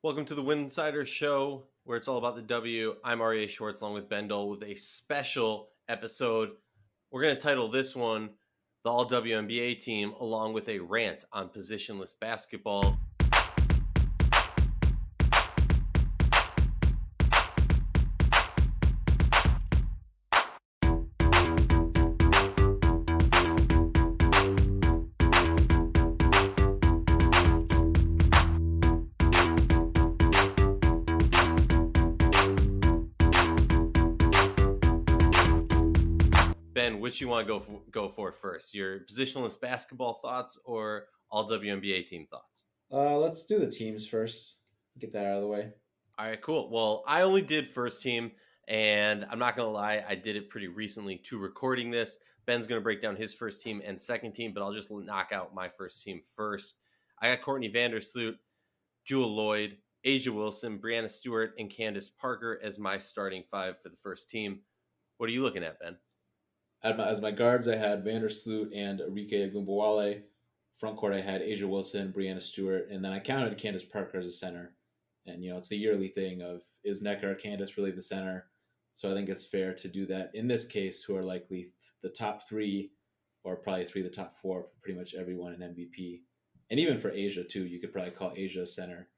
Welcome to the Winsidr show, where it's all about the W. I'm Aryeh Schwartz, along with Ben with a special episode. We're going to title this one the All WNBA Team, along with a rant on positionless basketball. Ben, which you want to go for first? Your positionless basketball thoughts or All WNBA Team thoughts? Let's do the teams first. Get that out of the way. All right, cool. Well, I only did first team, and I'm not going to lie, I did it pretty recently to recording this. Ben's going to break down his first team and second team, but I'll just knock out my first team first. I got Courtney Vandersloot, Jewel Lloyd, A'ja Wilson, Brianna Stewart, and Candace Parker as my starting five for the first team. What are you looking at, Ben? As my guards, I had Vandersloot and Aryeh Agumbawale. Front court, I had A'ja Wilson, Brianna Stewart, and then I counted Candace Parker as a center. And, it's a yearly thing of, is Nneka or Candace really the center? So I think it's fair to do that in this case, who are likely the top three, or probably three of the top four for pretty much everyone in MVP. And even for A'ja, too, you could probably call A'ja a center.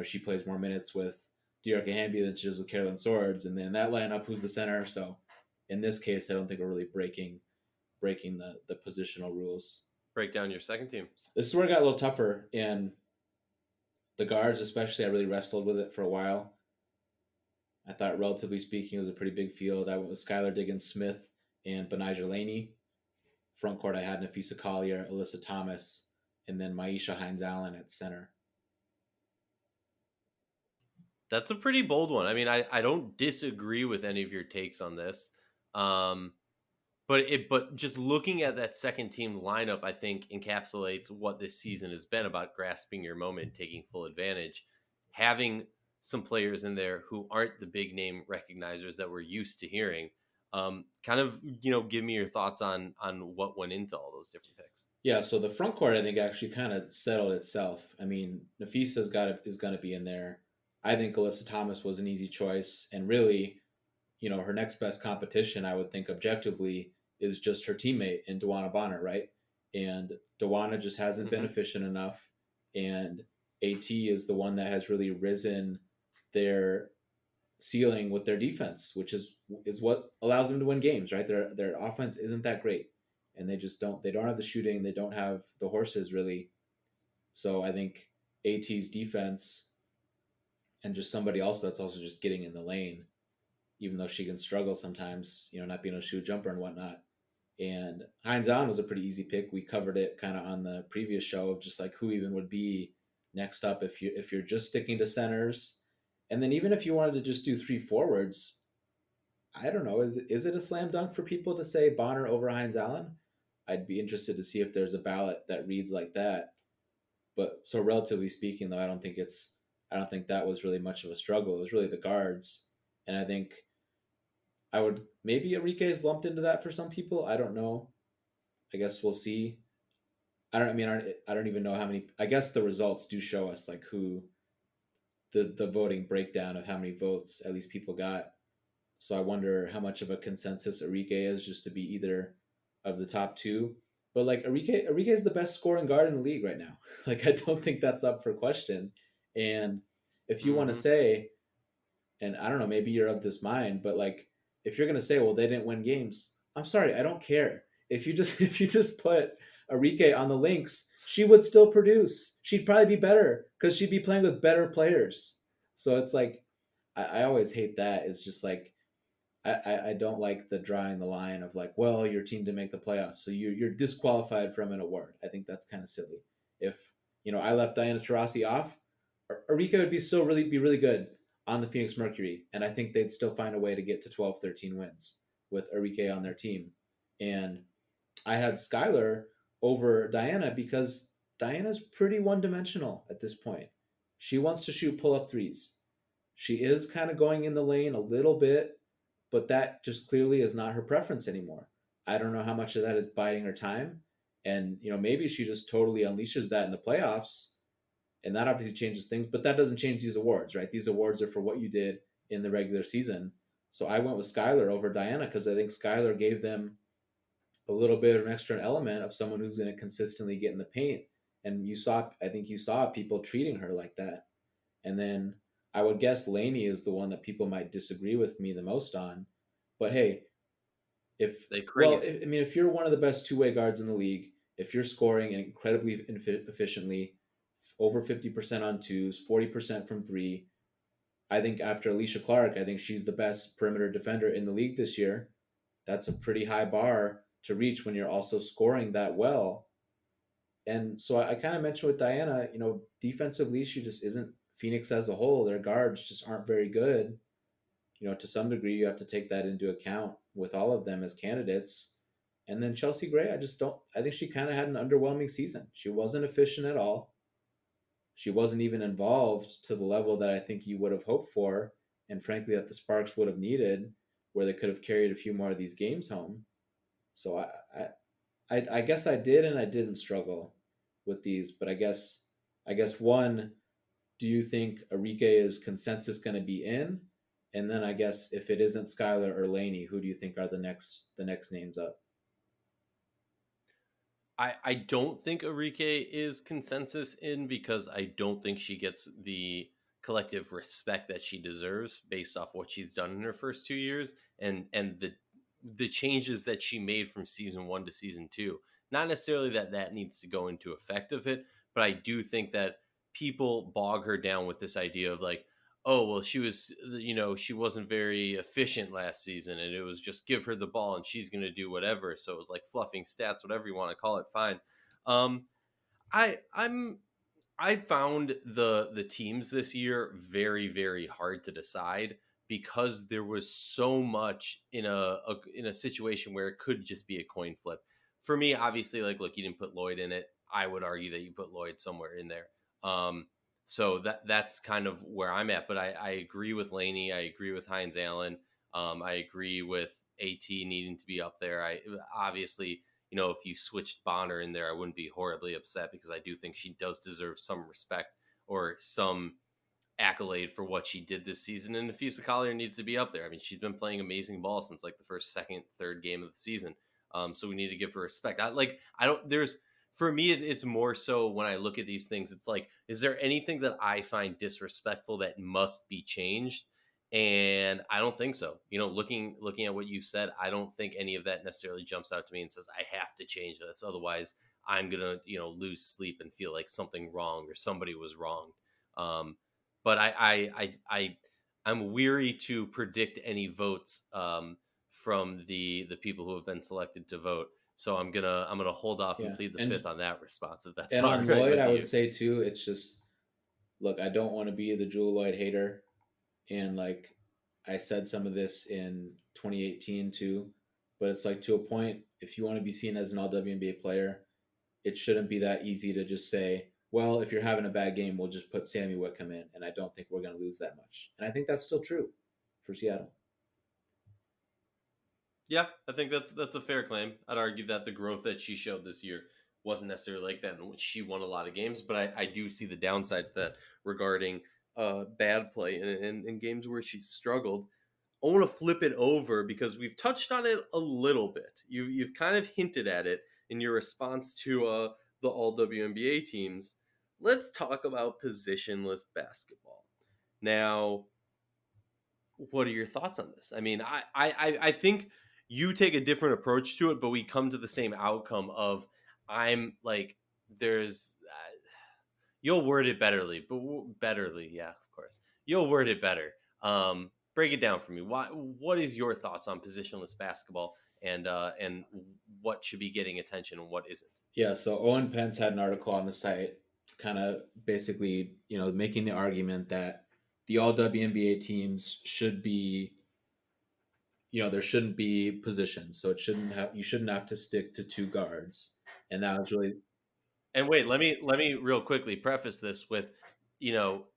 She plays more minutes with De'Arca Hamby than she does with Carolyn Swords. And then in that lineup, who's the center? So in this case, I don't think we're really breaking the positional rules. Break down your second team. This is where it got a little tougher, and the guards especially, I really wrestled with it for a while. I thought, relatively speaking, it was a pretty big field. I went with Skylar Diggins-Smith and Benijah Laney. Front court, I had Napheesa Collier, Alyssa Thomas, and then Myisha Hines-Allen at center. That's a pretty bold one. I mean, I don't disagree with any of your takes on this. But just looking at that second team lineup, I think encapsulates what this season has been about: grasping your moment, taking full advantage, having some players in there who aren't the big name recognizers that we're used to hearing. Kind of, give me your thoughts on what went into all those different picks. Yeah, so the front court, I think, actually kind of settled itself. I mean, Napheesa is going to be in there. I think Alyssa Thomas was an easy choice, and really, her next best competition, I would think objectively, is just her teammate in DeWanna Bonner, right? And DeWanna just hasn't been efficient enough, and AT is the one that has really risen their ceiling with their defense, which is what allows them to win games, right? Their offense isn't that great, and they don't have the shooting, they don't have the horses really. So I think AT's defense and just somebody else that's also just getting in the lane, even though she can struggle sometimes, not being able to shoot a jumper and whatnot. And Hines-Allen was a pretty easy pick. We covered it kind of on the previous show of just like who even would be next up if you're just sticking to centers. And then even if you wanted to just do three forwards, I don't know, is it a slam dunk for people to say Bonner over Hines-Allen? I'd be interested to see if there's a ballot that reads like that. But so relatively speaking, though, I don't think that was really much of a struggle. It was really the guards. And I think maybe Aryeh is lumped into that for some people. I don't know. I guess we'll see. I don't even know how many. I guess the results do show us like who the voting breakdown of how many votes at least people got. So I wonder how much of a consensus Aryeh is just to be either of the top two. But like Aryeh is the best scoring guard in the league right now. Like I don't think that's up for question. And if you want to say, and I don't know, maybe you're of this mind, but like if you're going to say, well, they didn't win games, I'm sorry, I don't care. If you just put Aryeh on the Lynx, she would still produce. She'd probably be better because she'd be playing with better players. So it's like, I always hate that. It's just like, I don't like the drawing the line of like, well, your team didn't make the playoffs, so you're disqualified from an award. I think that's kind of silly. If I left Diana Taurasi off, Aryeh would be really good on the Phoenix Mercury, and I think they'd still find a way to get to 12, 13 wins with Aryeh on their team. And I had Skylar over Diana because Diana's pretty one-dimensional at this point. She wants to shoot pull-up threes. She is kind of going in the lane a little bit, but that just clearly is not her preference anymore. I don't know how much of that is biding her time. And, maybe she just totally unleashes that in the playoffs and that obviously changes things. But that doesn't change these awards, right? These awards are for what you did in the regular season. So I went with Skylar over Diana because I think Skylar gave them a little bit of an extra element of someone who's going to consistently get in the paint. And I think you saw people treating her like that. And then I would guess Laney is the one that people might disagree with me the most on. But hey, They crazy. if you're one of the best two-way guards in the league, if you're scoring incredibly efficiently, over 50% on twos, 40% from three, I think after Alicia Clark, I think she's the best perimeter defender in the league this year. That's a pretty high bar to reach when you're also scoring that well. And so I kind of mentioned with Diana, defensively, she just isn't Phoenix as a whole. Their guards just aren't very good. To some degree, you have to take that into account with all of them as candidates. And then Chelsea Gray, I just don't, I think she kind of had an underwhelming season. She wasn't efficient at all. She wasn't even involved to the level that I think you would have hoped for. And frankly, that the Sparks would have needed, where they could have carried a few more of these games home. So I guess I did and I didn't struggle with these, but I guess one, do you think Arike is consensus going to be in? And then I guess if it isn't Skylar or Laney, who do you think are the next names up? I don't think Arike is consensus in because I don't think she gets the collective respect that she deserves based off what she's done in her first 2 years and the changes that she made from season one to season two. Not necessarily that that needs to go into effect of it, but I do think that people bog her down with this idea of like, oh well, she wasn't very efficient last season and it was just give her the ball and she's going to do whatever, so it was like fluffing stats, whatever you want to call it, fine. um I'm I found the teams this year very very hard to decide because there was so much in in a situation where it could just be a coin flip. For me, obviously, like, look, you didn't put Lloyd in it. I would argue that you put Lloyd somewhere in there. Um, so that's kind of where I'm at. But I agree with Laney. I agree with Hines Allen. I agree with AT needing to be up there. I obviously, if you switched Bonner in there, I wouldn't be horribly upset because I do think she does deserve some respect or some accolade for what she did this season. And Nafisa Collier needs to be up there. I mean, she's been playing amazing ball since like the first, second, third game of the season. So we need to give her respect. I don't, there's, for me, it's more so when I look at these things, it's like, is there anything that I find disrespectful that must be changed? And I don't think so. Looking at what you said, I don't think any of that necessarily jumps out to me and says I have to change this. Otherwise, I'm gonna lose sleep and feel like something wrong or somebody was wrong. Um, but I'm weary to predict any votes from the people who have been selected to vote. So I'm gonna hold off and Yeah, plead the and fifth on that response if that's and all on right Lloyd, with I would you. say too, it's just look, I don't want to be the Jewel Lloyd hater, and like I said some of this in 2018 too, but it's like to a point, if you want to be seen as an All WNBA player, it shouldn't be that easy to just say, well, if you're having a bad game, we'll just put Sammy Whitcomb in, and I don't think we're going to lose that much. And I think that's still true for Seattle. Yeah, I think that's a fair claim. I'd argue that the growth that she showed this year wasn't necessarily like that in which she won a lot of games, but I do see the downside to that regarding bad play in games where she struggled. I want to flip it over because we've touched on it a little bit. You've kind of hinted at it in your response to the All WNBA teams. Let's talk about positionless basketball. Now, what are your thoughts on this? I mean, I think you take a different approach to it, but we come to the same outcome of I'm like there's you'll word it betterly, but betterly, yeah, of course. You'll word it better. Break it down for me. What is your thoughts on positionless basketball and what should be getting attention and what isn't? Yeah, so Owen Pence had an article on the site kind of basically, making the argument that the all WNBA teams should be, there shouldn't be positions. So you shouldn't have to stick to two guards. And that was really, And wait, let me real quickly preface this with,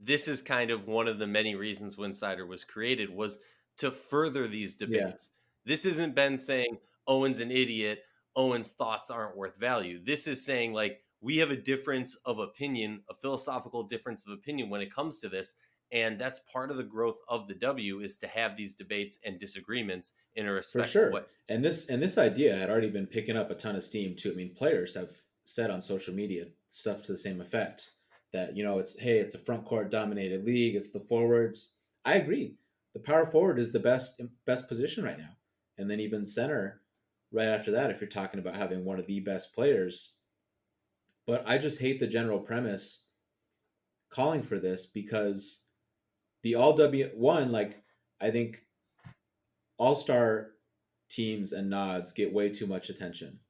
this is kind of one of the many reasons Winsidr was created was to further these yeah, debates. This isn't Ben saying Owen's an idiot, Owen's thoughts aren't worth value. This is saying like we have a difference of opinion, a philosophical difference of opinion when it comes to this. And that's part of the growth of the W, is to have these debates and disagreements in a For respectful way. sure. And this idea had already been picking up a ton of steam too. I mean, players have said on social media stuff to the same effect that, it's hey, it's a front court dominated league, it's the forwards. I agree. The power forward is the best position right now. And then even center right after that if you're talking about having one of the best players. But I just hate the general premise calling for this because the all W one, like, I think all-star teams and nods get way too much attention.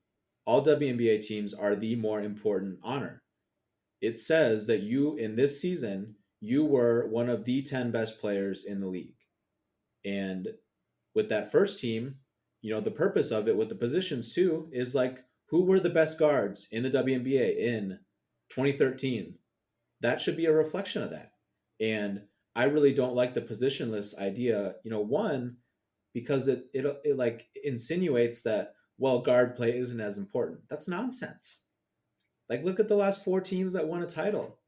All WNBA teams are the more important honor. It says that you, in this season, you were one of the 10 best players in the league. And with that first team, the purpose of it with the positions too is like, who were the best guards in the WNBA in 2013? That should be a reflection of that. And I really don't like the positionless idea. One, because it like insinuates that, well, guard play isn't as important. That's nonsense. Like, look at the last four teams that won a title.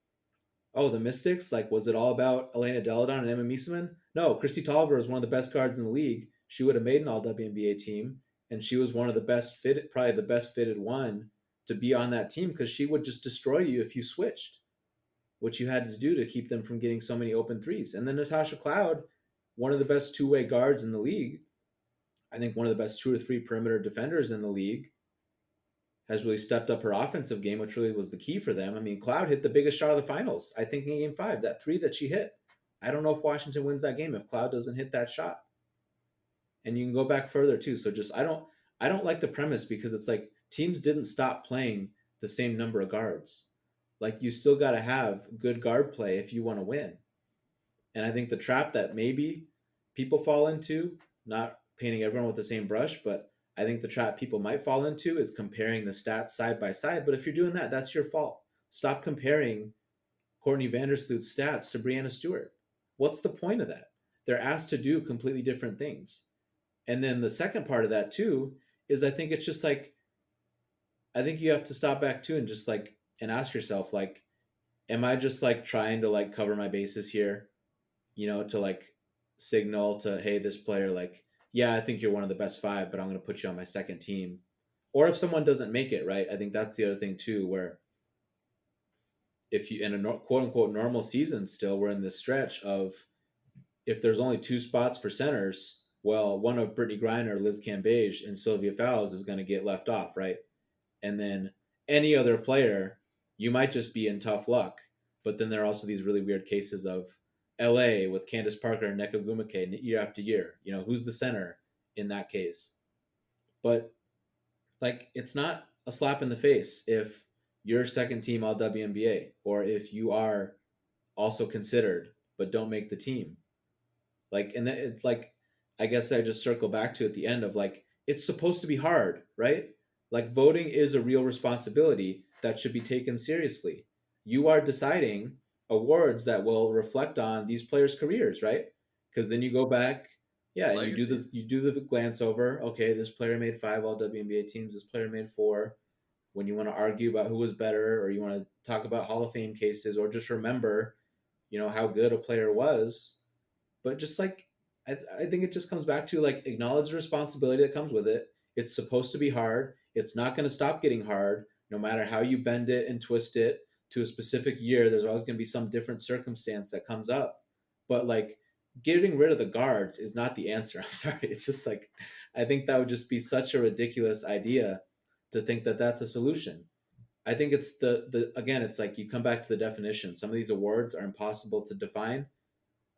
Oh, the Mystics. Like, was it all about Elena Deladon and Emma Mieseman? No, Christy Tolliver is one of the best guards in the league. She would have made an All WNBA team, and she was one of the best fitted, probably the best fitted one to be on that team because she would just destroy you if you switched. What you had to do to keep them from getting so many open threes. And then Natasha Cloud, one of the best two-way guards in the league, I think one of the best two or three perimeter defenders in the league, has really stepped up her offensive game, which really was the key for them. I mean, Cloud hit the biggest shot of the finals, I think, in game five, that three that she hit. I don't know if Washington wins that game if Cloud doesn't hit that shot. And you can go back further too. So just I don't like the premise because it's like teams didn't stop playing the same number of guards. Like, you still got to have good guard play if you want to win. And I think the trap that maybe people fall into, not painting everyone with the same brush, but I think the trap people might fall into is comparing the stats side by side. But if you're doing that, that's your fault. Stop comparing Courtney Vandersloot's stats to Brianna Stewart. What's the point of that? They're asked to do completely different things. And then the second part of that too is I think it's just like, I think you have to stop back too and just like and ask yourself, like, am I just like trying to like cover my bases here, to like signal to, hey, this player, like, yeah, I think you're one of the best five, but I'm going to put you on my second team. Or if someone doesn't make it, right? I think that's the other thing too, where if you in a quote unquote normal season, still we're in this stretch of if there's only two spots for centers, well, one of Brittany Griner, Liz Cambage, and Sylvia Fowles is going to get left off, right? And then any other player, you might just be in tough luck. But then there are also these really weird cases of LA with Candace Parker and Neko Gumake year after year. Who's the center in that case? But like, it's not a slap in the face if you're second team All WNBA or if you are also considered but don't make the team. Like, and then like, I guess I just circle back to at the end of like, it's supposed to be hard, right? Like, voting is a real responsibility that should be taken seriously. You are deciding awards that will reflect on these players' careers, right? Because then you go back, yeah, and you do Legacies. this, you do the glance over. Okay, this player made 5 All WNBA teams. This player made 4. When you want to argue about who was better, or you want to talk about Hall of Fame cases, or just remember, how good a player was, but just like I think it just comes back to like acknowledge the responsibility that comes with it. It's supposed to be hard. It's not going to stop getting hard no matter how you bend it and twist it to a specific year. There's always going to be some different circumstance that comes up. But like, getting rid of the guards is not the answer. I'm sorry. It's just like, I think that would just be such a ridiculous idea to think that that's a solution. I think it's the again, it's like you come back to the definition. Some of these awards are impossible to define.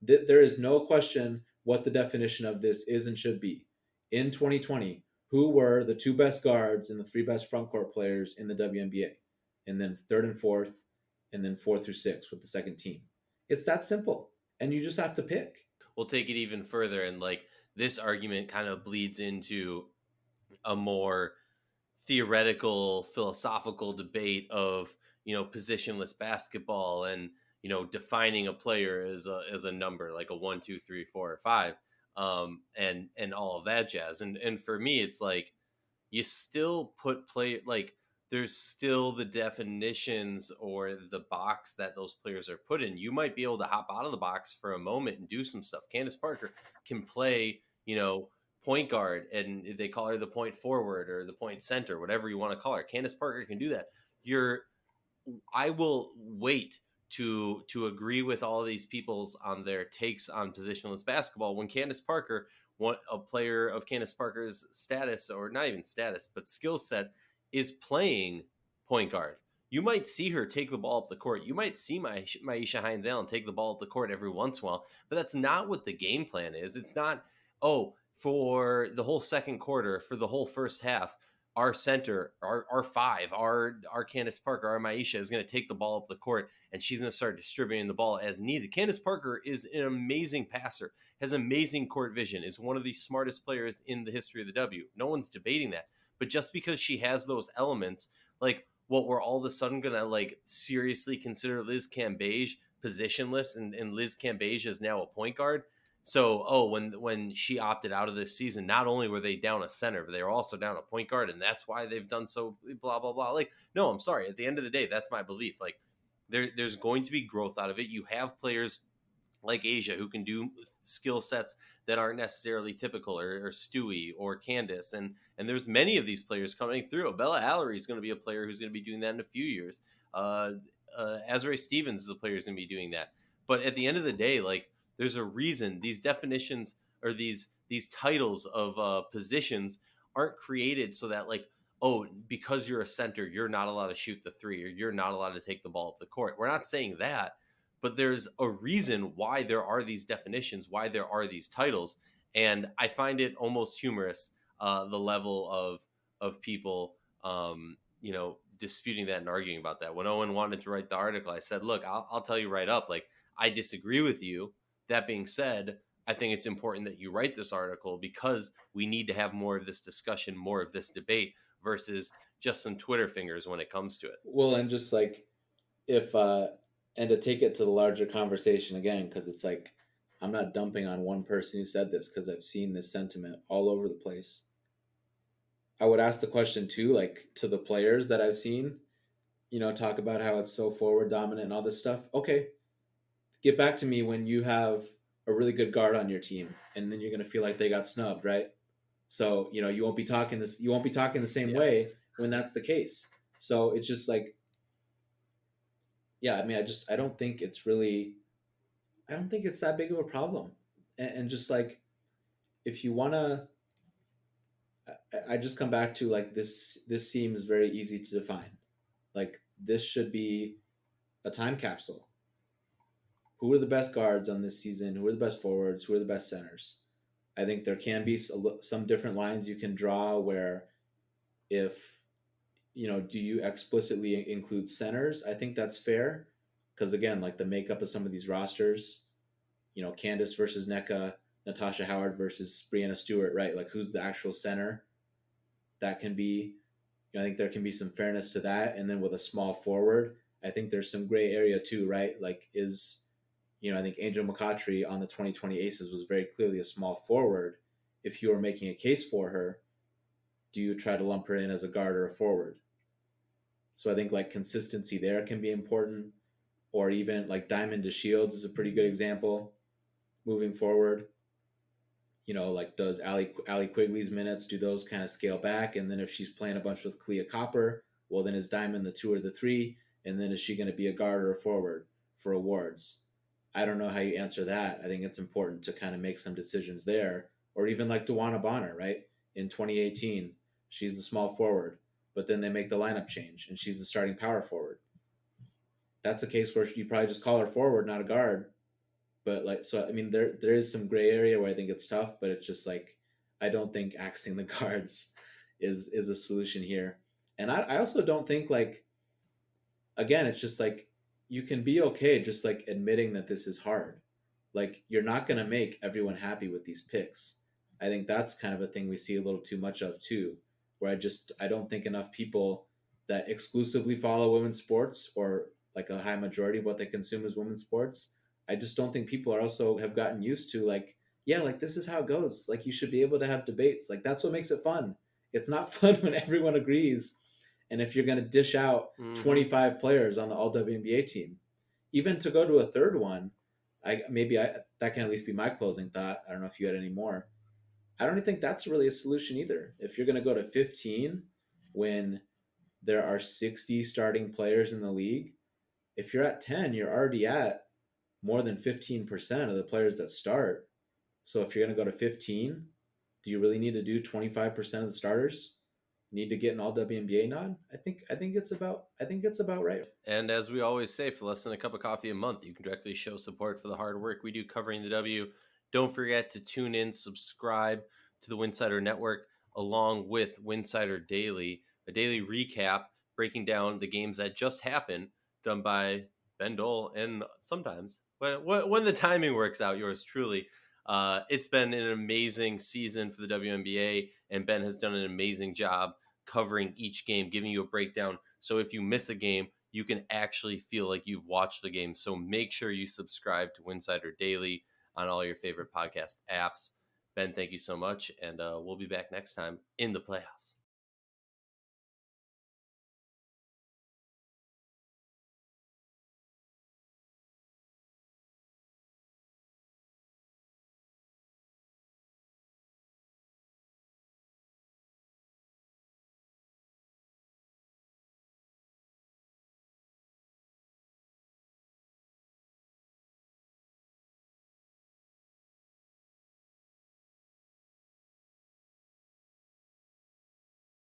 There is no question what the definition of this is and should be. In 2020, who were the two best guards and the three best front court players in the WNBA? And then third and fourth, and then four through six with the second team. It's that simple. And you just have to pick. We'll take it even further, and like, this argument kind of bleeds into a more theoretical, philosophical debate of, positionless basketball, and defining a player as a number, like a 1, 2, 3, 4, or 5, and all of that jazz. And for me, it's like, you still put play like, there's still the definitions or the box that those players are put in. You might be able to hop out of the box for a moment and do some stuff. Candace Parker can play, point guard, and they call her the point forward or the point center, whatever you want to call her. Candace Parker can do that. You're I will wait to agree with all of these people's on their takes on positionless basketball when Candace Parker, a player of Candace Parker's status, or not even status, but skill set, is playing point guard. You might see her take the ball up the court. You might see Maisha Hines Allen take the ball up the court every once in a while, but that's not what the game plan is. It's not, oh, for the whole second quarter, for the whole first half, our center, our five, our Candace Parker, our Maisha is going to take the ball up the court and she's going to start distributing the ball as needed. Candace Parker is an amazing passer, has amazing court vision, is one of the smartest players in the history of the W. No one's debating that. But just because she has those elements, like what we're all of a sudden going to like seriously consider Liz Cambage positionless, and Liz Cambage is now a point guard. So, when she opted out of this season, not only were they down a center, but they were also down a point guard, and that's why they've done so blah blah blah. Like, no, I'm sorry. At the end of the day, that's my belief. Like, there's going to be growth out of it. You have players like Asia who can do skill sets that aren't necessarily typical, or Stewie or Candace, and there's many of these players coming through. Bella Allery is going to be a player who's going to be doing that in a few years. Azrae Stevens is a player who's going to be doing that. But at the end of the day, like, there's a reason these definitions or these titles of positions aren't created so that, like, oh, because you're a center, you're not allowed to shoot the three, or you're not allowed to take the ball up the court. We're not saying that, but there's a reason why there are these definitions, why there are these titles, and I find it almost humorous, the level of people, disputing that and arguing about that. When Owen wanted to write the article, I said, look, I'll tell you right up, like, I disagree with you. That being said, I think it's important that you write this article because we need to have more of this discussion, more of this debate, versus just some Twitter fingers when it comes to it. Well, and just like if and to take it to the larger conversation again, because it's like I'm not dumping on one person who said this, because I've seen this sentiment all over the place. I would ask the question too, like to the players that I've seen, talk about how it's so forward dominant and all this stuff. Okay, get back to me when you have a really good guard on your team, and then you're gonna feel like they got snubbed, right? So you won't be talking the same Yeah. way when that's the case. So it's just like, yeah, I mean, I don't think it's really, I don't think it's that big of a problem, and just like if you wanna, I just come back to like this. This seems very easy to define. Like this should be a time capsule. Who are the best guards on this season? Who are the best forwards? Who are the best centers? I think there can be some different lines you can draw where if do you explicitly include centers? I think that's fair because again, like the makeup of some of these rosters, Candace versus NECA, Natasha Howard versus Brianna Stewart, right? Like who's the actual center? That can be, I think there can be some fairness to that. And then with a small forward, I think there's some gray area too, right? Like I think Angel McCautry on the 2020 Aces was very clearly a small forward. If you were making a case for her, do you try to lump her in as a guard or a forward? So I think like consistency there can be important, or even like Diamond to Shields is a pretty good example moving forward. Like does Allie Quigley's minutes, do those kind of scale back? And then if she's playing a bunch with Clea Copper, well, then is Diamond the 2 or the 3? And then is she going to be a guard or a forward for awards? I don't know how you answer that. I think it's important to kind of make some decisions there. Or even like Dewana Bonner, right? In 2018, she's the small forward, but then they make the lineup change and she's the starting power forward. That's a case where you probably just call her forward, not a guard. But like, so I mean, there is some gray area where I think it's tough, but it's just like I don't think axing the guards is a solution here. And I also don't think like, again, it's just like you can be okay just like admitting that this is hard. Like you're not going to make everyone happy with these picks. I think that's kind of a thing we see a little too much of too, where I don't think enough people that exclusively follow women's sports, or like a high majority of what they consume is women's sports. I just don't think people are also have gotten used to like, yeah, like this is how it goes. Like you should be able to have debates. Like that's what makes it fun. It's not fun when everyone agrees And if you're going to dish out Mm-hmm. 25 players on the All WNBA team, even to go to a third one, that can at least be my closing thought. I don't know if you had any more. I don't think that's really a solution either. If you're going to go to 15 when there are 60 starting players in the league, if you're at 10, you're already at more than 15% of the players that start. So if you're going to go to 15, do you really need to do 25% of the starters need to get an all WNBA nod? I think it's about right. And as we always say, for less than a cup of coffee a month, you can directly show support for the hard work we do covering the W. Don't forget to tune in, subscribe to the Winsidr Network, along with Winsidr Daily, a daily recap breaking down the games that just happened, done by Ben Dole, and sometimes, when the timing works out, yours truly. It's been an amazing season for the WNBA, and Ben has done an amazing job covering each game, giving you a breakdown. So if you miss a game, you can actually feel like you've watched the game. So make sure you subscribe to Winsidr Daily on all your favorite podcast apps. Ben, thank you so much. And we'll be back next time in the playoffs.